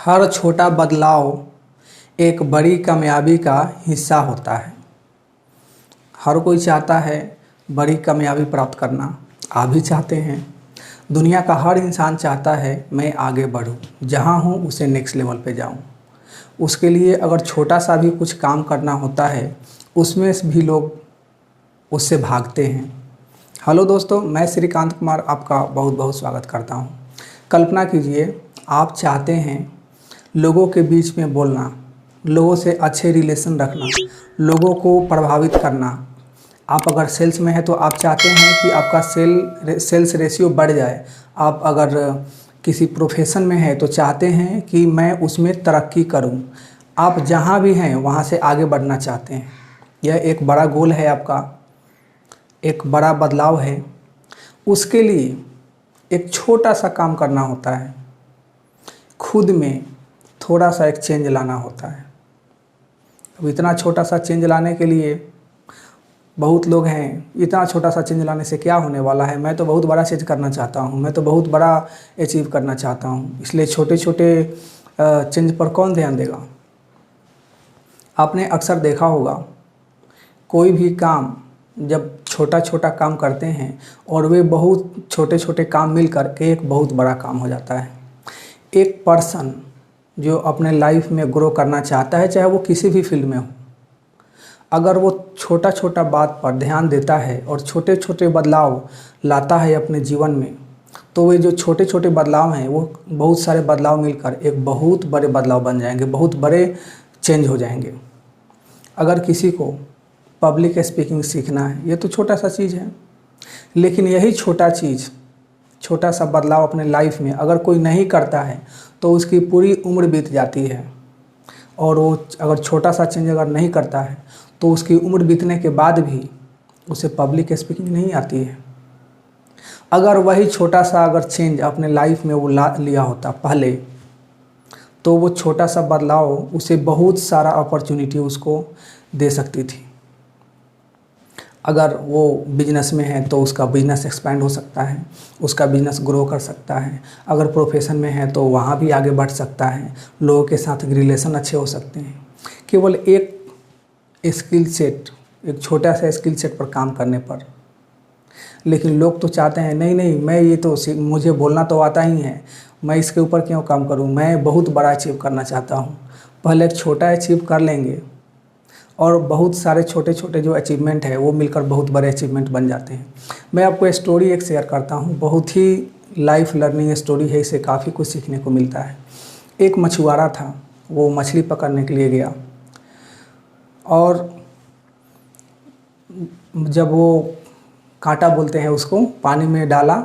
हर छोटा बदलाव एक बड़ी कामयाबी का हिस्सा होता है। हर कोई चाहता है बड़ी कामयाबी प्राप्त करना, आप भी चाहते हैं। दुनिया का हर इंसान चाहता है मैं आगे बढ़ूं, जहां हूं उसे नेक्स्ट लेवल पे जाऊं। उसके लिए अगर छोटा सा भी कुछ काम करना होता है, उसमें भी लोग उससे भागते हैं। हेलो दोस्तों, मैं श्रीकांत कुमार आपका बहुत बहुत स्वागत करता हूं। कल्पना कीजिए, आप चाहते हैं लोगों के बीच में बोलना, लोगों से अच्छे रिलेशन रखना, लोगों को प्रभावित करना। आप अगर सेल्स में हैं तो आप चाहते हैं कि आपका सेल्स रेशियो बढ़ जाए। आप अगर किसी प्रोफेशन में हैं तो चाहते हैं कि मैं उसमें तरक्की करूं। आप जहां भी हैं वहां से आगे बढ़ना चाहते हैं। यह एक बड़ा गोल है आपका, एक बड़ा बदलाव है। उसके लिए एक छोटा सा काम करना होता है, खुद में थोड़ा सा एक चेंज लाना होता है। अब इतना छोटा सा चेंज लाने के लिए बहुत लोग हैं, इतना छोटा सा चेंज लाने से क्या होने वाला है, मैं तो बहुत बड़ा चेंज करना चाहता हूँ, मैं तो बहुत बड़ा अचीव करना चाहता हूँ, इसलिए छोटे छोटे चेंज पर कौन ध्यान देगा। आपने अक्सर देखा होगा, कोई भी काम जब छोटा छोटा काम करते हैं और वे बहुत छोटे छोटे काम मिल कर के एक बहुत बड़ा काम हो जाता है। एक पर्सन जो अपने लाइफ में ग्रो करना चाहता है, चाहे वो किसी भी फील्ड में हो, अगर वो छोटा छोटा बात पर ध्यान देता है और छोटे छोटे बदलाव लाता है अपने जीवन में, तो वे जो छोटे छोटे बदलाव हैं वो बहुत सारे बदलाव मिलकर एक बहुत बड़े बदलाव बन जाएंगे, बहुत बड़े चेंज हो जाएंगे। अगर किसी को पब्लिक स्पीकिंग सीखना है, ये तो छोटा सा चीज़ है, लेकिन यही छोटा चीज़, छोटा सा बदलाव अपने लाइफ में अगर कोई नहीं करता है तो उसकी पूरी उम्र बीत जाती है। और वो अगर छोटा सा चेंज अगर नहीं करता है तो उसकी उम्र बीतने के बाद भी उसे पब्लिक स्पीकिंग नहीं आती है। अगर वही छोटा सा अगर चेंज अपने लाइफ में वो लिया होता पहले, तो वो छोटा सा बदलाव उसे बहुत सारा अपॉर्चुनिटी उसको दे सकती थी। अगर वो बिजनेस में है तो उसका बिजनेस एक्सपेंड हो सकता है, उसका बिजनेस ग्रो कर सकता है। अगर प्रोफेशन में है तो वहाँ भी आगे बढ़ सकता है, लोगों के साथ रिलेशन अच्छे हो सकते हैं। केवल एक स्किल सेट, एक छोटा सा स्किल सेट पर काम करने पर। लेकिन लोग तो चाहते हैं नहीं नहीं, मैं ये तो मुझे बोलना तो आता ही है, मैं इसके ऊपर क्यों काम करूँ, मैं बहुत बड़ा अचीव करना चाहता हूँ। पहले एक छोटा अचीव कर लेंगे और बहुत सारे छोटे छोटे जो अचीवमेंट है वो मिलकर बहुत बड़े अचीवमेंट बन जाते हैं। मैं आपको स्टोरी एक शेयर करता हूँ, बहुत ही लाइफ लर्निंग स्टोरी है, इससे काफ़ी कुछ सीखने को मिलता है। एक मछुआरा था, वो मछली पकड़ने के लिए गया और जब वो कांटा बोलते हैं उसको, पानी में डाला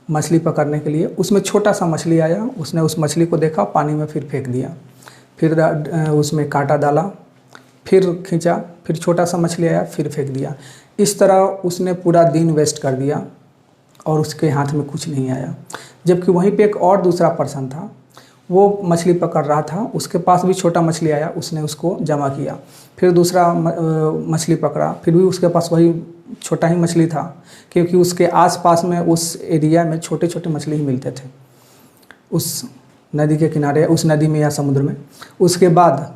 मछली पकड़ने के लिए, उसमें छोटा सा मछली आया। उसने उस मछली को देखा, पानी में फिर फेंक दिया, फिर उसमें कांटा डाला, फिर खींचा, फिर छोटा सा मछली आया, फिर फेंक दिया। इस तरह उसने पूरा दिन वेस्ट कर दिया और उसके हाथ में कुछ नहीं आया। जबकि वहीं पे एक और दूसरा पर्सन था, वो मछली पकड़ रहा था, उसके पास भी छोटा मछली आया, उसने उसको जमा किया, फिर दूसरा मछली पकड़ा, फिर भी उसके पास वही छोटा ही मछली था, क्योंकि उसके आसपास में उस एरिया में छोटे छोटे मछली ही मिलते थे, उस नदी के किनारे, उस नदी में या समुद्र में। उसके बाद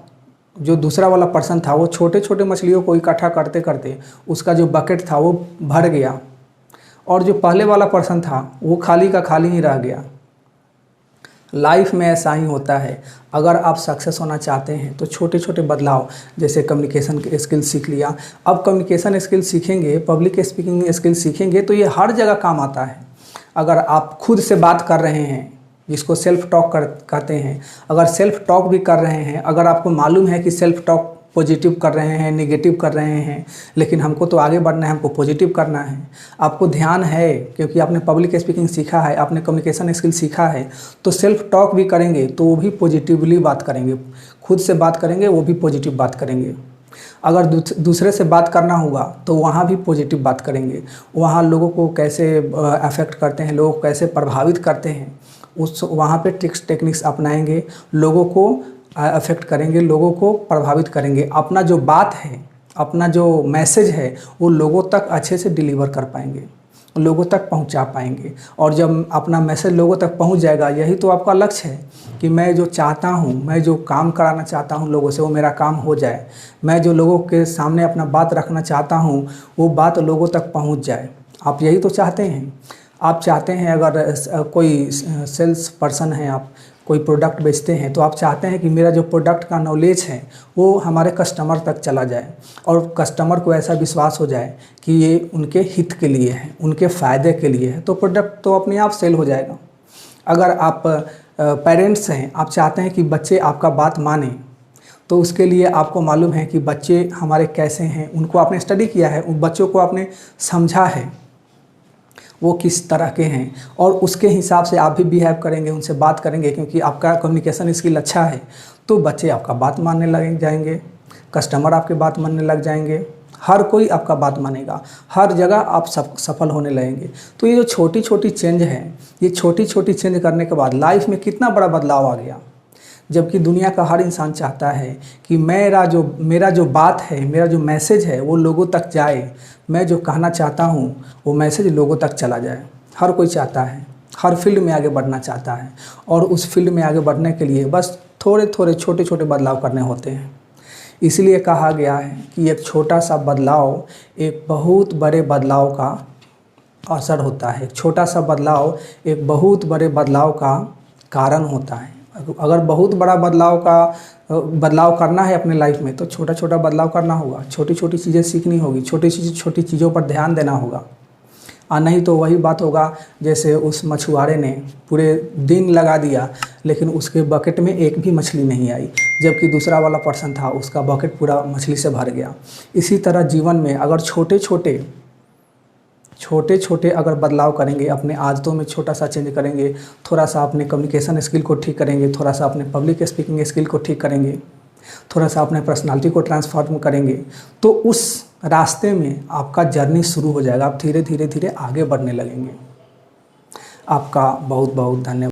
जो दूसरा वाला पर्सन था, वो छोटे छोटे मछलियों को इकट्ठा करते करते उसका जो बकेट था वो भर गया, और जो पहले वाला पर्सन था वो खाली का खाली ही रह गया। लाइफ में ऐसा ही होता है। अगर आप सक्सेस होना चाहते हैं तो छोटे छोटे बदलाव, जैसे कम्युनिकेशन के स्किल सीख लिया, अब कम्युनिकेशन स्किल सीखेंगे, पब्लिक स्पीकिंग स्किल सीखेंगे तो ये हर जगह काम आता है। अगर आप खुद से बात कर रहे हैं, जिसको सेल्फ टॉक कहते हैं, अगर सेल्फ टॉक भी कर रहे हैं, अगर आपको मालूम है कि सेल्फ टॉक पॉजिटिव कर रहे हैं, नेगेटिव कर रहे हैं, लेकिन हमको तो आगे बढ़ना है, हमको पॉजिटिव करना है, आपको ध्यान है क्योंकि आपने पब्लिक स्पीकिंग सीखा है, आपने कम्युनिकेशन स्किल सीखा है, तो सेल्फ टॉक भी करेंगे तो वो भी पॉजिटिवली बात करेंगे, खुद से बात करेंगे वो भी पॉजिटिव बात करेंगे। अगर दूसरे से बात करना होगा तो वहाँ भी पॉजिटिव बात करेंगे, वहाँ लोगों को कैसे अफेक्ट करते हैं, लोगों को कैसे प्रभावित करते हैं, उस वहाँ पे ट्रिक्स टेक्निक्स अपनाएंगे, लोगों को अफेक्ट करेंगे, लोगों को प्रभावित करेंगे। अपना जो बात है, अपना जो मैसेज है वो लोगों तक अच्छे से डिलीवर कर पाएंगे, लोगों तक पहुंचा पाएंगे। और जब अपना मैसेज लोगों तक पहुंच जाएगा, यही तो आपका लक्ष्य है। कि मैं जो चाहता हूँ, मैं जो काम कराना चाहता हूँ लोगों से, वो मेरा काम हो जाए। मैं जो लोगों के सामने अपना बात रखना चाहता हूँ, वो बात लोगों तक पहुँच जाए। आप यही तो चाहते हैं। आप चाहते हैं अगर कोई सेल्स पर्सन हैं आप, कोई प्रोडक्ट बेचते हैं, तो आप चाहते हैं कि मेरा जो प्रोडक्ट का नॉलेज है वो हमारे कस्टमर तक चला जाए और कस्टमर को ऐसा विश्वास हो जाए कि ये उनके हित के लिए है, उनके फ़ायदे के लिए है, तो प्रोडक्ट तो अपने आप सेल हो जाएगा। अगर आप पेरेंट्स हैं, आप चाहते हैं कि बच्चे आपका बात मानें, तो उसके लिए आपको मालूम है कि बच्चे हमारे कैसे हैं, उनको आपने स्टडी किया है, उन बच्चों को आपने समझा है वो किस तरह के हैं, और उसके हिसाब से आप भी बिहेव करेंगे, उनसे बात करेंगे, क्योंकि आपका कम्युनिकेशन स्किल अच्छा है, तो बच्चे आपका बात मानने लग जाएंगे, कस्टमर आपके बात मानने लग जाएंगे, हर कोई आपका बात मानेगा, हर जगह आप सफल होने लगेंगे। तो ये जो छोटी छोटी चेंज है, ये छोटी छोटी चेंज करने के बाद लाइफ में कितना बड़ा बदलाव आ गया। जबकि दुनिया का हर इंसान चाहता है कि मेरा जो बात है, मेरा जो मैसेज है वो लोगों तक जाए, मैं जो कहना चाहता हूँ वो मैसेज लोगों तक चला जाए। हर कोई चाहता है, हर फील्ड में आगे बढ़ना चाहता है, और उस फील्ड में आगे बढ़ने के लिए बस थोड़े थोड़े छोटे छोटे बदलाव करने होते हैं। इसलिए कहा गया है कि एक छोटा सा बदलाव एक बहुत बड़े बदलाव का असर होता है, एक छोटा सा बदलाव एक बहुत बड़े बदलाव का कारण होता है। अगर बहुत बड़ा बदलाव करना है अपने लाइफ में, तो छोटा छोटा बदलाव करना होगा, छोटी छोटी चीज़ें सीखनी होगी, छोटी छोटी चीज़ों पर ध्यान देना होगा। और नहीं तो वही बात होगा जैसे उस मछुआरे ने पूरे दिन लगा दिया, लेकिन उसके बकेट में एक भी मछली नहीं आई, जबकि दूसरा वाला पर्सन था, उसका बकेट पूरा मछली से भर गया। इसी तरह जीवन में अगर छोटे छोटे अगर बदलाव करेंगे, अपने आदतों में छोटा सा चेंज करेंगे, थोड़ा सा अपने कम्युनिकेशन स्किल को ठीक करेंगे, थोड़ा सा अपने पब्लिक स्पीकिंग स्किल को ठीक करेंगे, थोड़ा सा अपने पर्सनालिटी को ट्रांसफॉर्म करेंगे, तो उस रास्ते में आपका जर्नी शुरू हो जाएगा। आप धीरे धीरे आगे बढ़ने लगेंगे। आपका बहुत बहुत धन्यवाद।